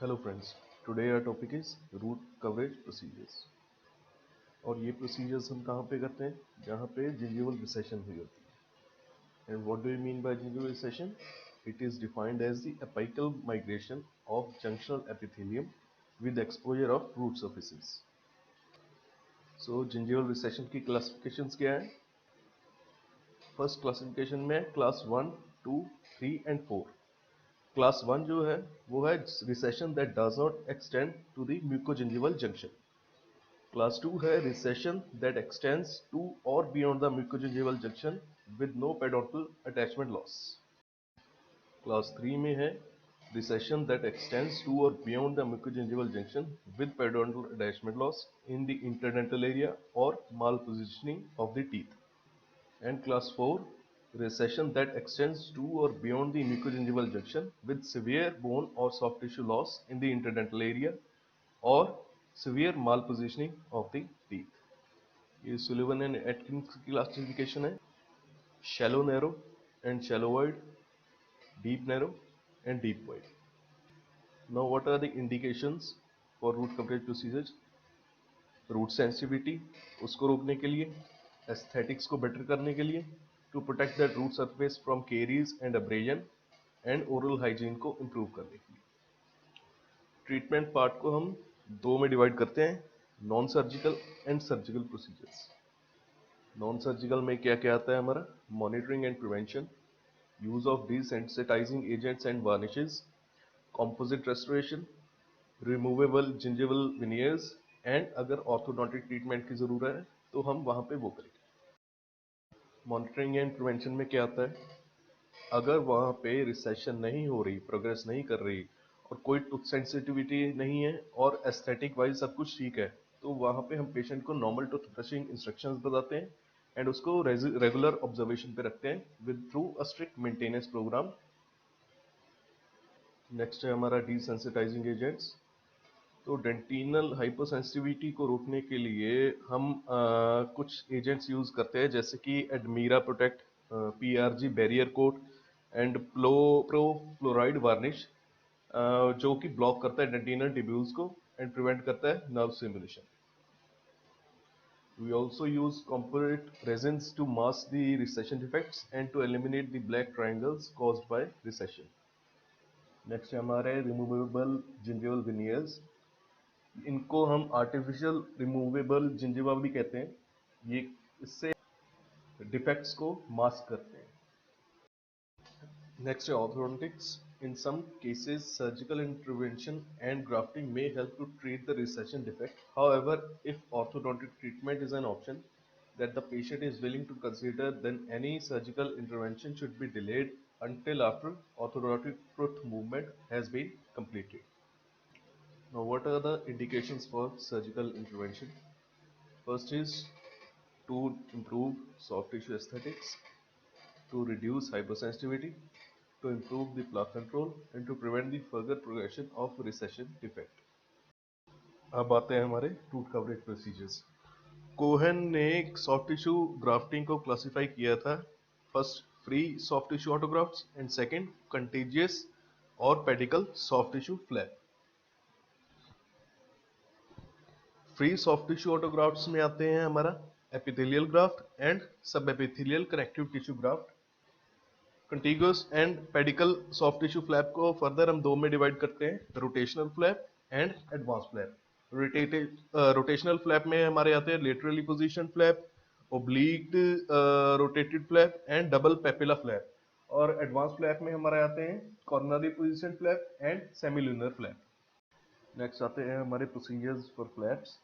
Hello friends, today our topic is root coverage procedures. और ये procedures हम कहाँ पे करते हैं? जहाँ पे जिंजिवल रिसेशन हुई होती है। And what do you mean by gingival recession? It is defined as the apical migration of junctional epithelium with exposure of root surfaces. So gingival recession की क्लासिफिकेशंस क्या है? फर्स्ट क्लासिफिकेशन में class 1, 2, 3 and 4। Class 1 जो है वो है recession that does not extend to the mucogingival junction. Class 2 है recession that extends to or beyond the mucogingival junction with no periodontal attachment loss. Class 3 में है recession that extends to or beyond the mucogingival junction with periodontal attachment loss in the interdental area or malpositioning of the teeth. And Class 4 recession that extends to or beyond the mucogingival junction with severe bone or soft tissue loss in the interdental area or severe malpositioning of the teeth. ये Sullivan and Atkins की classification है। Shallow narrow and shallow wide, deep narrow and deep wide. Now what are the indications for root coverage procedures? Root sensitivity, उसको रोकने के लिए, aesthetics को better करने के लिए, to protect that root surface from caries and abrasion, and oral hygiene को improve करने के लिए। ट्रीटमेंट पार्ट को हम दो में डिवाइड करते हैं, non surgical and surgical procedures. Non surgical में क्या क्या आता है हमारा? Monitoring and prevention, use of desensitising agents and varnishes, composite restoration, removable gingival veneers, and अगर ऑर्थोडोंटिक ट्रीटमेंट की जरूरत है तो हम वहां पे वो करेंगे। मॉनिटरिंग एंड प्रिवेंशन में क्या आता है? अगर वहां पे रिसेशन नहीं हो रही, प्रोग्रेस नहीं कर रही और कोई टूथ सेंसिटिविटी नहीं है और एस्थेटिक वाइज सब कुछ ठीक है, तो वहां पे हम पेशेंट को नॉर्मल टूथ ब्रशिंग इंस्ट्रक्शंस बताते हैं एंड उसको रेगुलर ऑब्जर्वेशन पे रखते हैं with through a strict maintenance programme. Next है हमारा डिसेंसिटाइजिंग एजेंट्स। तो डेंटिनल हाइपरसेंसिटिविटी को रोकने के लिए हम कुछ एजेंट्स यूज करते हैं, जैसे कि Admira Protect, PRG barrier coat and Profluorid varnish, जो कि ब्लॉक करता है डेंटिनल ट्यूब्यूल्स को एंड प्रिवेंट करता है nerve stimulation. We also use composite resins to mask the recession defects and to eliminate the black triangles caused by recession. Next है हमारे removable gingival veneers. इनको हम आर्टिफिशियल रिमूवेबल जिंजिवा भी कहते हैं। ये इससे डिफेक्ट्स को मास्क करते हैं। Next, orthodontics. In some cases, surgical intervention and grafting may help to treat the recession defect. However, if orthodontic treatment is an option that the patient is willing to consider, then any surgical intervention should be delayed until after orthodontic tooth movement has been completed. Now, what are the indications for surgical intervention? First is to improve soft tissue aesthetics, to reduce hypersensitivity, to improve the plaque control and to prevent the further progression of recession defect. अब आते हैं हमारे tooth coverage procedures. Cohen ने soft tissue grafting को classify किया था, first free soft tissue autografts and second contiguous और pedicle soft tissue flap. Free soft tissue autografts में आते हैं हमारा epithelial graft and sub epithelial connective tissue graft. Contiguous and pedicle soft tissue flap को further हम दो में divide करते हैं, rotational flap and advance flap. Rotational flap में हमारे आते हैं laterally position flap, oblique rotated flap and double papilla flap. और एडवांस फ्लैप में हमारे आते हैं coronally position flap and semilunar flap. Next आते हैं हमारे प्रोसीजर्स फॉर फ्लैप्स।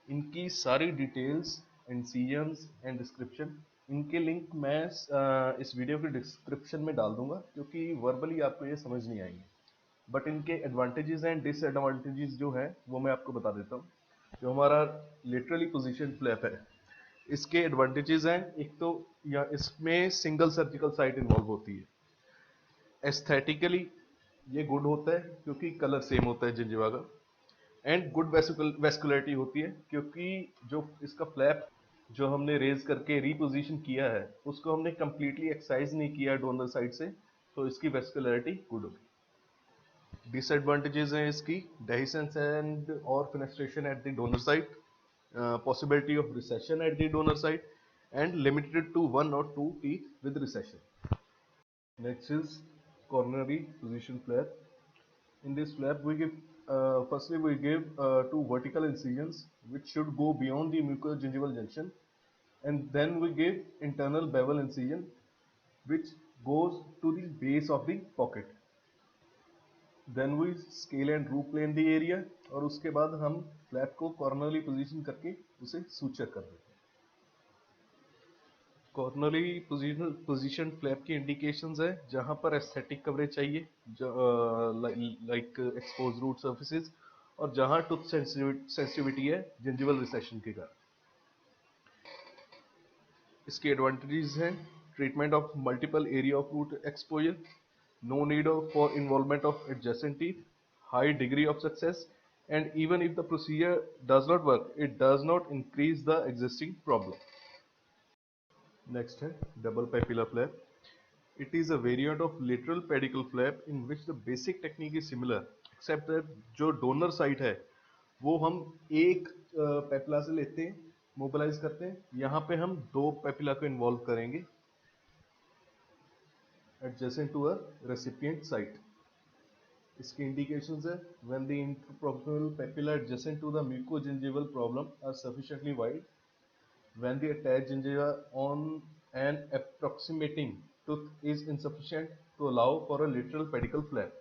इनकी सारी डिटेल्स, इंसिजन्स एंड डिस्क्रिप्शन, इनके लिंक मैं इस वीडियो के डिस्क्रिप्शन में डाल दूंगा, क्योंकि वर्बली आपको ये समझ नहीं आएंगे। बट इनके एडवांटेजेस एंड डिसएडवांटेजेस जो है वो मैं आपको बता देता हूँ। जो हमारा लिटरली पोजीशन फ्लैप है, इसके एडवांटेजेस हैं, एक तो या इसमें सिंगल सर्जिकल साइट इन्वॉल्व होती है। एस्थेटिकली ये गुड होता है क्योंकि कलर सेम होता है जिंजिवा का, एंड गुड वेस्कुलरिटी होती है क्योंकि जो इसका फ्लैप जो हमने रेज करके रीपोजिशन किया है उसको हमने कंप्लीटली एक्सरसाइज नहीं किया डोनर साइड से, तो इसकी वेस्कुलरिटी गुड होगी। Disadvantages हैं इसकी dehiscence and or fenestration at the donor site, possibility of recession at the donor site, and limited to one or two teeth with recession. Next is coronary position flap. In this flap, we give firstly we give two vertical incisions which should go beyond the mucogingival junction, and then we give internal bevel incision which goes to the base of the pocket. Then we scale and root plane the area, और उसके बाद हम flap को कॉर्नरली position करके उसे suture कर देते हैं. कॉर्नरली पोजीशन फ्लैप की इंडिकेशंस है जहां पर एस्थेटिक कवरेज चाहिए, लाइक एक्सपोज रूट सर्फेसिस, और जहां टूथ सेंसिटिविटी है जिंजिवल रिसेशन के कारण. इसके एडवांटेजेस हैं treatment of multiple area of root exposure, no need for involvement of adjacent teeth, high degree of success, and even if the procedure does not work, it does not increase the existing problem. Next है double papilla flap. It is a variant of lateral pedicle flap in which the basic technique is similar, except that जो donor site है वो हम एक papilla से लेते हैं, mobilise करते हैं. यहाँ पे हम दो पेपिला को इन्वॉल्व करेंगे adjacent to a recipient site. इसकी indications है when the interproximal papilla adjacent to the mucogingival problem are sufficiently wide, when the attached gingiva on an approximating tooth is insufficient to allow for a lateral pedicle flap.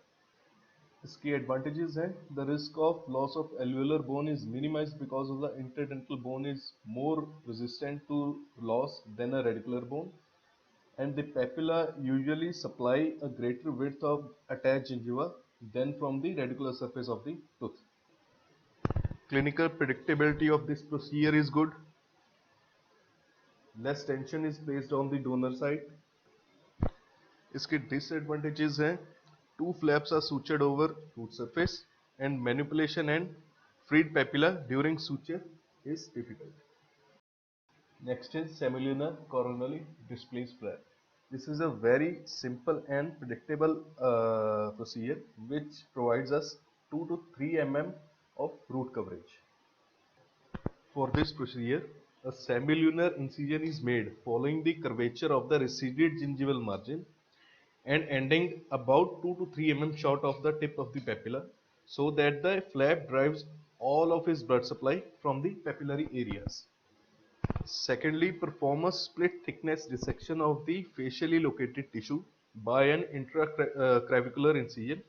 इसकी advantages हैं the risk of loss of alveolar bone is minimized because of the interdental bone is more resistant to loss than a radicular bone, and the papilla usually supply a greater width of attached gingiva than from the radicular surface of the tooth. Clinical predictability of this procedure is good. Less tension is placed on the donor side. इसके disadvantages हैं two flaps are sutured over root surface, and manipulation and freed papilla during suture is difficult. Next is semilunar coronally displaced flap. This is a very simple and predictable procedure which provides us 2 to 3 mm of root coverage. For this procedure, a semilunar incision is made following the curvature of the receded gingival margin and ending about 2 to 3 mm short of the tip of the papilla, so that the flap drives all of its blood supply from the papillary areas. Secondly, perform a split thickness dissection of the facially located tissue by an intraclavicular incision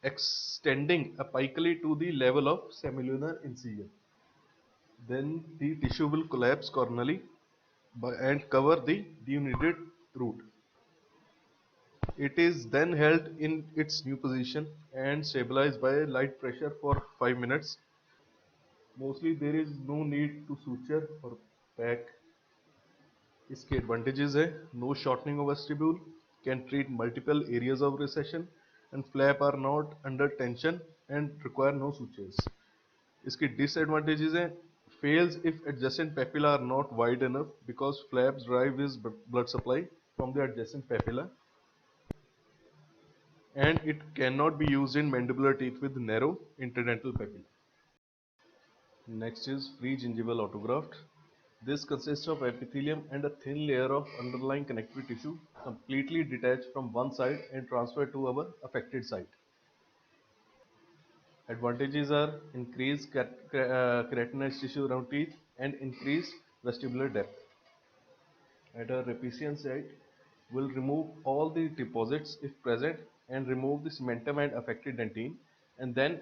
extending apically to the level of semilunar incision. Then the tissue will collapse coronally and cover the denuded root. It is then held in its new position and stabilized by light pressure for 5 minutes. Mostly there is no need to suture or pack. इसके advantages है no shortening of vestibule, can treat multiple areas of recession, and flap are not under tension and require no sutures. इसके disadvantages है fails if adjacent papilla are not wide enough because flaps drive his blood supply from the adjacent papilla, and it cannot be used in mandibular teeth with narrow interdental papilla. Next is free gingival autograft. This consists of epithelium and a thin layer of underlying connective tissue completely detached from one side and transferred to our affected site. Advantages are increased keratinized tissue around teeth and increased vestibular depth. At a recipient site, we'll remove all the deposits if present and remove the cementum and affected dentine, and then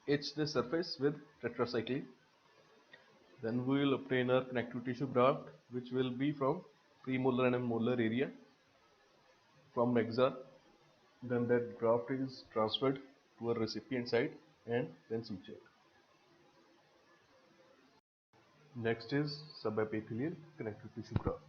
etch the surface with tetracycline. Then we will obtain our connective tissue graft, which will be from premolar and molar area from Mexa. Then that graft is transferred to a recipient site and then sutured. Next is subepithelial connective tissue graft.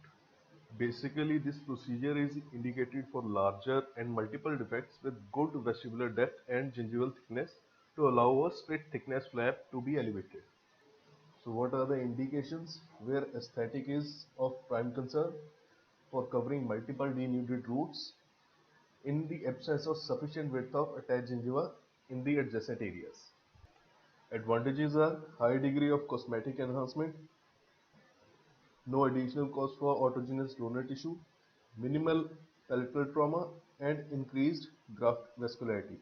Basically, this procedure is indicated for larger and multiple defects with good vestibular depth and gingival thickness to allow a split thickness flap to be elevated. So what are the indications where aesthetic is of prime concern? For covering multiple denuded roots, in the absence of sufficient width of attached gingiva, in the adjacent areas. Advantages are high degree of cosmetic enhancement, no additional cost for autogenous donor tissue, minimal palatal trauma, and increased graft vascularity.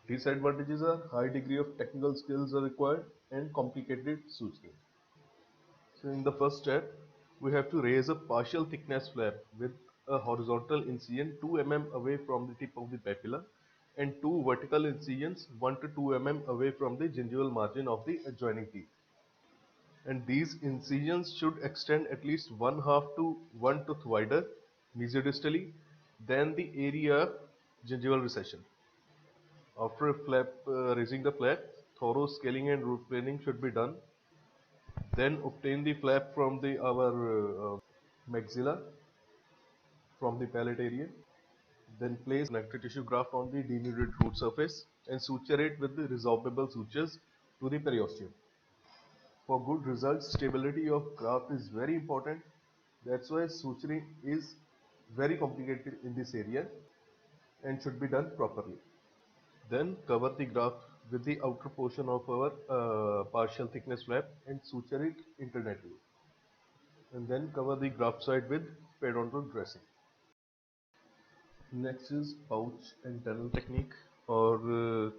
Disadvantages are high degree of technical skills are required and complicated suturing. So in the first step, we have to raise a partial thickness flap with a horizontal incision 2 mm away from the tip of the papilla and two vertical incisions 1 to 2 mm away from the gingival margin of the adjoining teeth. And these incisions should extend at least 1/2 to 1 tooth wider mesiodistally than the area gingival recession. After raising the flap, thorough scaling and root planing should be done. Then obtain the flap from our maxilla from the palate area. Then place connective tissue graft on the denuded root surface and suture it with the resorbable sutures to the periosteum. For good results, stability of graft is very important. That's why suturing is very complicated in this area and should be done properly. Then cover the graft with the outer portion of our partial thickness flap and suture it internally. And then cover the graft side with periodontal dressing. Next is pouch and tunnel technique or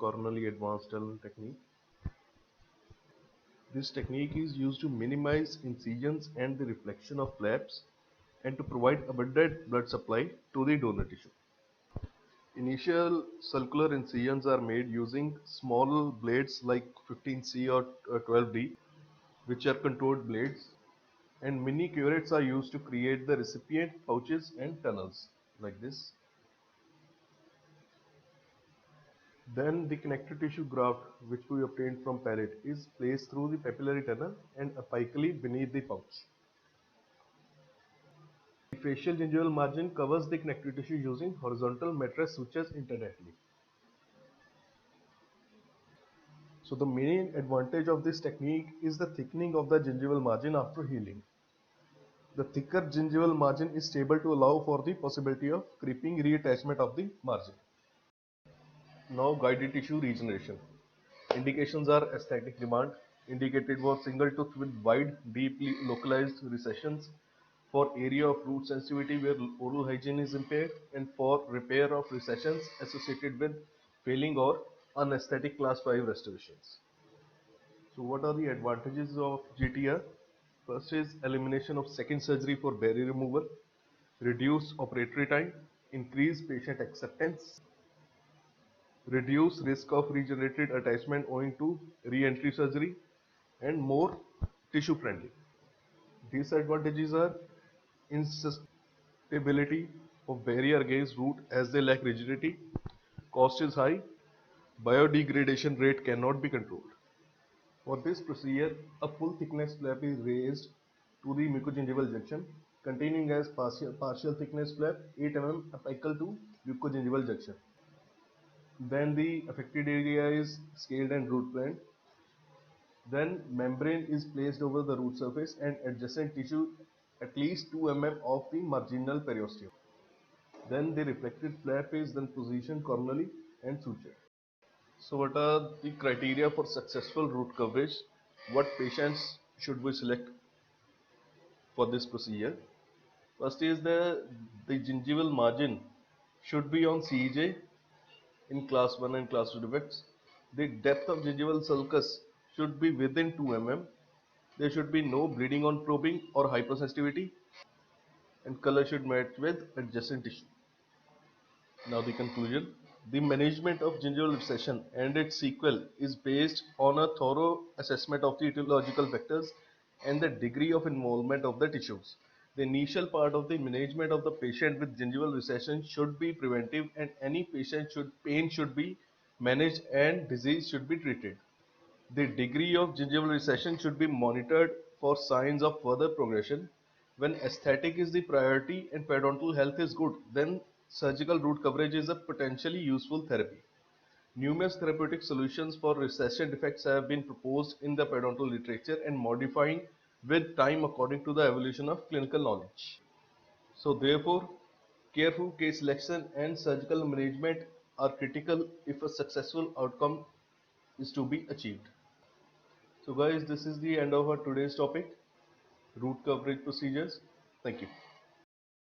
coronally advanced tunnel technique. This technique is used to minimize incisions and the reflection of flaps and to provide abundant blood supply to the donor tissue. Initial circular incisions are made using small blades like 15C or 12D, which are contour blades, and mini curettes are used to create the recipient pouches and tunnels like this. Then the connective tissue graft which we obtained from palate is placed through the papillary tunnel and apically beneath the pouch. The facial gingival margin covers the connective tissue using horizontal mattress sutures internally. So the main advantage of this technique is the thickening of the gingival margin after healing. The thicker gingival margin is stable to allow for the possibility of creeping reattachment of the margin. Now guided tissue regeneration. Indications are aesthetic demand, indicated for single tooth with wide, deeply localized recessions, for area of root sensitivity where oral hygiene is impaired, and for repair of recessions associated with failing or unaesthetic class 5 restorations. So what are the advantages of GTR? First is elimination of second surgery for barrier removal, reduce operatory time, increase patient acceptance, reduce risk of regenerated attachment owing to re-entry surgery, and more tissue friendly. Disadvantages are instability of barrier against root as they lack rigidity, cost is high, biodegradation rate cannot be controlled. For this procedure, a full thickness flap is raised to the mucogingival junction containing as partial thickness flap 8 mm apical to mucogingival junction. Then the affected area is scaled and root planed. Then membrane is placed over the root surface and adjacent tissue at least 2 mm of the marginal periosteum. Then the reflected flap is then positioned coronally and sutured. So what are the criteria for successful root coverage? What patients should we select for this procedure? First is the gingival margin should be on CEJ in class 1 and class 2 defects. The depth of gingival sulcus should be within 2 mm. There should be no bleeding on probing or hypersensitivity, and color should match with adjacent tissue. Now the conclusion. The management of gingival recession and its sequel is based on a thorough assessment of the etiological factors and the degree of involvement of the tissues. The initial part of the management of the patient with gingival recession should be preventive, and any pain should be managed and disease should be treated. The degree of gingival recession should be monitored for signs of further progression. When aesthetic is the priority and periodontal health is good, then surgical root coverage is a potentially useful therapy. Numerous therapeutic solutions for recession defects have been proposed in the periodontal literature and modifying with time according to the evolution of clinical knowledge. So therefore, careful case selection and surgical management are critical if a successful outcome is to be achieved. So guys, this is the end of our today's topic, root coverage procedures. Thank you.